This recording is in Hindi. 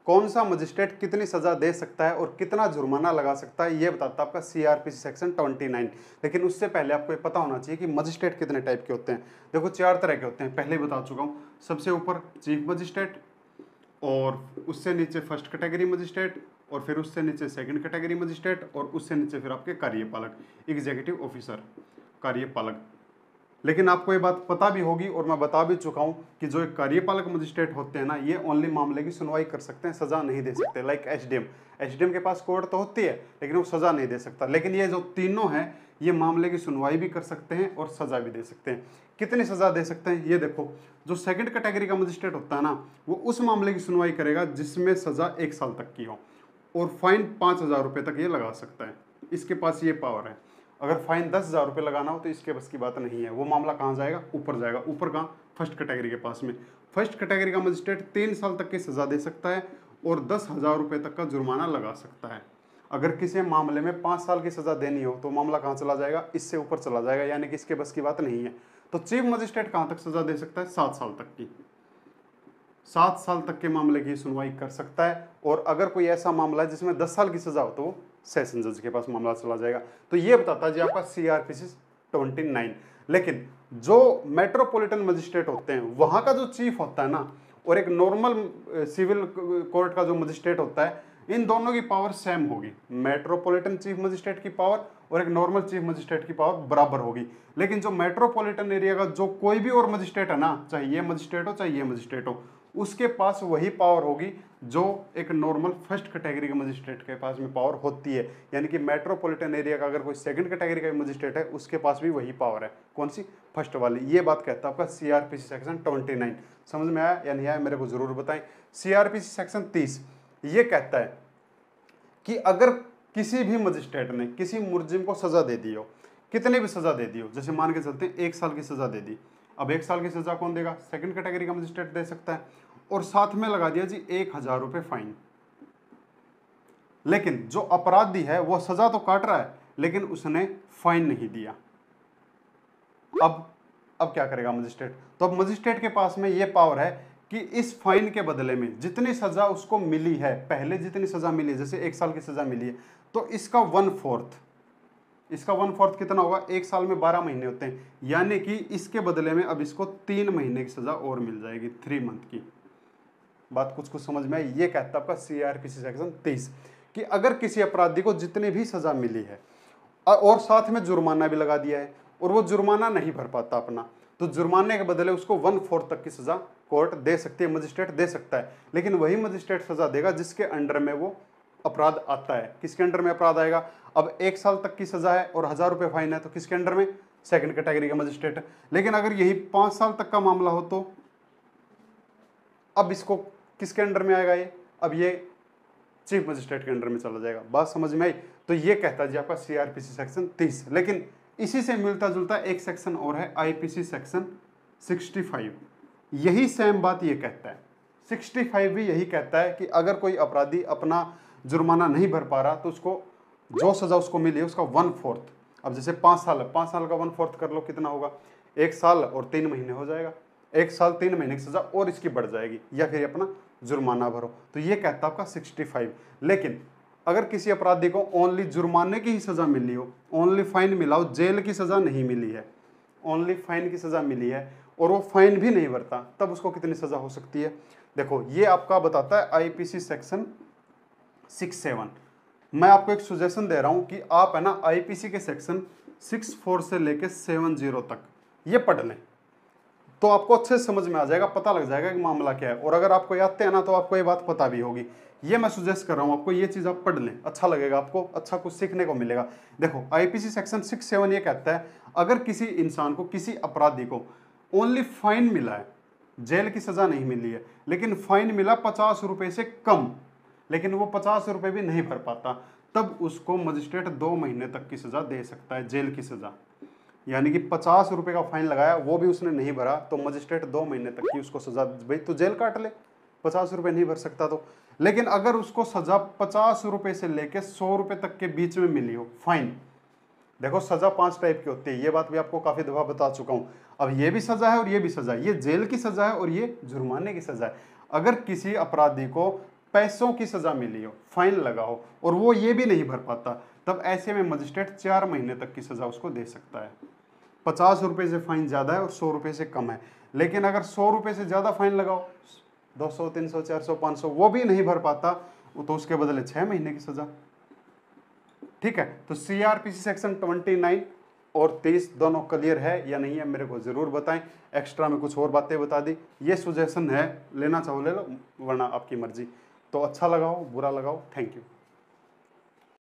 कौन सा मजिस्ट्रेट कितनी सजा दे सकता है और कितना जुर्माना लगा सकता है, ये बताता है आपका सीआरपीसी सेक्शन 29। लेकिन उससे पहले आपको ये पता होना चाहिए कि मजिस्ट्रेट कितने टाइप के होते हैं। देखो 4 तरह के होते हैं, पहले ही बता चुका हूँ। सबसे ऊपर चीफ मजिस्ट्रेट, और उससे नीचे फर्स्ट कैटेगरी मजिस्ट्रेट, और फिर उससे नीचे सेकंड कैटेगरी मजिस्ट्रेट, और उससे नीचे फिर आपके कार्यपालक, एग्जीक्यूटिव ऑफिसर, कार्यपालक। लेकिन आपको ये बात पता भी होगी और मैं बता भी चुका हूं कि जो एक कार्यपालक मजिस्ट्रेट होते हैं ना, ये ओनली मामले की सुनवाई कर सकते हैं, सजा नहीं दे सकते। लाइक एसडीएम के पास कोर्ट तो होती है लेकिन वो सजा नहीं दे सकता। लेकिन ये जो तीनों हैं ये मामले की सुनवाई भी कर सकते हैं और सजा भी दे सकते हैं। कितनी सजा दे सकते हैं ये देखो, जो सेकंड कैटेगरी का मजिस्ट्रेट होता है ना, वो उस मामले की सुनवाई करेगा जिसमें सजा 1 साल तक की हो, और फाइन 5,000 रुपये तक ये लगा सकता है। इसके पास ये पावर है। अगर फाइन 10,000 रुपये लगाना हो तो इसके बस की बात नहीं है। वो मामला कहाँ जाएगा, ऊपर जाएगा। ऊपर कहाँ, फर्स्ट कैटेगरी के पास में। फर्स्ट कैटेगरी का मजिस्ट्रेट 3 साल तक की सजा दे सकता है और 10,000 रुपये तक का जुर्माना लगा सकता है। अगर किसी मामले में 5 साल की सजा देनी हो तो मामला कहाँ चला जाएगा, इससे ऊपर चला जाएगा, यानी कि इसके बस की बात नहीं है। तो चीफ मजिस्ट्रेट कहाँ तक सजा दे सकता है, 7 साल तक की। 7 साल तक के मामले की सुनवाई कर सकता है। और अगर कोई ऐसा मामला है जिसमें 10 साल की सजा हो तो वो सेशन जज के पास मामला चला जाएगा। तो ये बताता है जी आपका सीआरपीसी 29। लेकिन जो मेट्रोपॉलिटन मजिस्ट्रेट होते हैं वहां का जो चीफ होता है ना, और एक नॉर्मल सिविल कोर्ट का जो मजिस्ट्रेट होता है, इन दोनों की पावर सेम होगी। मेट्रोपॉलिटन चीफ मजिस्ट्रेट की पावर और एक नॉर्मल चीफ मजिस्ट्रेट की पावर बराबर होगी। लेकिन जो मेट्रोपॉलिटन एरिया का जो कोई भी और मजिस्ट्रेट है ना, चाहे ये मजिस्ट्रेट हो चाहे ये मजिस्ट्रेट हो, उसके पास वही पावर होगी जो एक नॉर्मल फर्स्ट कैटेगरी के मजिस्ट्रेट के पास में पावर होती है। यानी कि मेट्रोपॉलिटन एरिया का अगर कोई सेकंड कैटेगरी का मजिस्ट्रेट है उसके पास भी वही पावर है। कौन सी, फर्स्ट वाली। ये बात कहता है आपका सीआरपीसी सेक्शन 29। समझ में आया या नहीं आया मेरे को जरूर बताएं। सीआरपीसी सेक्शन 30 ये कहता है कि अगर किसी भी मजिस्ट्रेट ने किसी मुलजिम को सजा दे दी हो, कितने भी सजा दे दी हो, जैसे मान के चलते हैं 1 साल की सजा दे दी, अब 1 साल की सजा कौन देगा, सेकंड कैटेगरी का मजिस्ट्रेट दे सकता है, और साथ में लगा दिया जी 1,000 रुपये फाइन। लेकिन जो अपराधी है वो सजा तो काट रहा है लेकिन उसने फाइन नहीं दिया। अब क्या करेगा मजिस्ट्रेट, तो अब मजिस्ट्रेट के पास में ये पावर है कि इस फाइन के बदले में जितनी सजा उसको मिली है, पहले जितनी सजा मिली है, जैसे 1 साल की सजा मिली है, तो इसका 1/4, इसका 1/4 कितना होगा, 1 साल में 12 महीने होते हैं, यानी कि इसके बदले में अब इसको 3 महीने की सजा और मिल जाएगी, 3 मंथ की। बात कुछ कुछ समझ में आई। ये कहता है आपका सीआरपीसी सेक्शन 30 कि अगर किसी अपराधी को जितनी भी सजा मिली है और साथ में जुर्माना भी लगा दिया है और वो जुर्माना नहीं भर पाता अपना, तो जुर्माने के बदले उसको 1/4 तक की सजा कोर्ट दे सकती है, मजिस्ट्रेट दे सकता है। लेकिन वही मजिस्ट्रेट सजा देगा जिसके अंडर में वो अपराध आता है। किसके अंडर में अपराध आएगा, अब 1 साल तक की सजा है और 1,000 रुपये फाइन है, तो किसके अंडर में, सेकंड कैटेगरी का मजिस्ट्रेट है। लेकिन अगर यही 5 साल तक का मामला हो तो अब इसको किसके अंडर में आएगा, ये अब ये चीफ मजिस्ट्रेट के अंडर में चला जाएगा। बात समझ में आई। तो ये कहता है जी आपका सीआरपीसी सेक्शन 30। लेकिन इसी से मिलता जुलता एक सेक्शन और है, आईपीसी सेक्शन 65। यही सेम बात ये कहता है, 65 भी यही कहता है कि अगर कोई अपराधी अपना जुर्माना नहीं भर पा रहा तो उसको जो सजा उसको मिली है उसका 1/4, अब जैसे 5 साल है, 5 साल का 1/4 कर लो, कितना होगा, 1 साल और 3 महीने हो जाएगा। 1 साल 3 महीने की सजा और इसकी बढ़ जाएगी, या फिर अपना जुर्माना भरो। तो ये कहता है आपका 65। लेकिन अगर किसी अपराधी को ओनली जुर्माने की ही सजा मिली हो, ओनली फाइन मिला हो, जेल की सजा नहीं मिली है, ओनली फाइन की सजा मिली है और वो फाइन भी नहीं भरता, तब उसको कितनी सजा हो सकती है। देखो ये आपका बताता है आईपीसी सेक्शन 67। मैं आपको एक सुजेशन दे रहा हूं कि आप है ना आईपीसी के सेक्शन 64 से लेके 70 तक ये पढ़ लें, तो आपको अच्छे से समझ में आ जाएगा, पता लग जाएगा कि मामला क्या है। और अगर आपको याद है ना तो आपको ये बात पता भी होगी। ये मैं सुजेस्ट कर रहा हूँ आपको, ये चीज़ आप पढ़ लें, अच्छा लगेगा आपको, अच्छा कुछ सीखने को मिलेगा। देखो आईपीसी सेक्शन 67 ये कहता है अगर किसी इंसान को, किसी अपराधी को ओनली फाइन मिला है, जेल की सजा नहीं मिली है, लेकिन फाइन मिला 50 रुपये से कम, लेकिन वो 50 रुपये भी नहीं भर पाता, तब उसको मजिस्ट्रेट 2 महीने तक की सजा दे सकता है, जेल की सजा। यानी कि 50 रुपये का फाइन लगाया वो भी उसने नहीं भरा तो मजिस्ट्रेट 2 महीने तक की उसको सजा, भाई तो जेल काट ले, 50 रुपये नहीं भर सकता तो। लेकिन अगर उसको सजा 50 रुपये से लेके 100 रुपये तक के बीच में मिली हो फाइन, देखो सजा 5 टाइप की होती है, ये बात भी आपको काफी दफा बता चुका हूं। अब ये भी सजा है और ये भी सजा है, ये जेल की सजा है और ये जुर्माने की सजा है। अगर किसी अपराधी को पैसों की सजा मिली हो, फाइन लगा हो, और वो ये भी नहीं भर पाता, तब ऐसे में मजिस्ट्रेट 4 महीने तक की सजा उसको दे सकता है। 50 रुपये से फाइन ज़्यादा है और 100 रुपये से कम है। लेकिन अगर 100 रुपये से ज़्यादा फाइन लगाओ, 200, 300, 400, 500, वो भी नहीं भर पाता, तो उसके बदले 6 महीने की सजा। ठीक है, तो सीआरपीसी सेक्शन 29 और 30 दोनों क्लियर है या नहीं है, मेरे को ज़रूर बताएं। एक्स्ट्रा में कुछ और बातें बता दी, ये सुजेशन है, लेना चाहो ले लो, वरना आपकी मर्जी। तो अच्छा लगाओ, बुरा लगाओ, थैंक यू।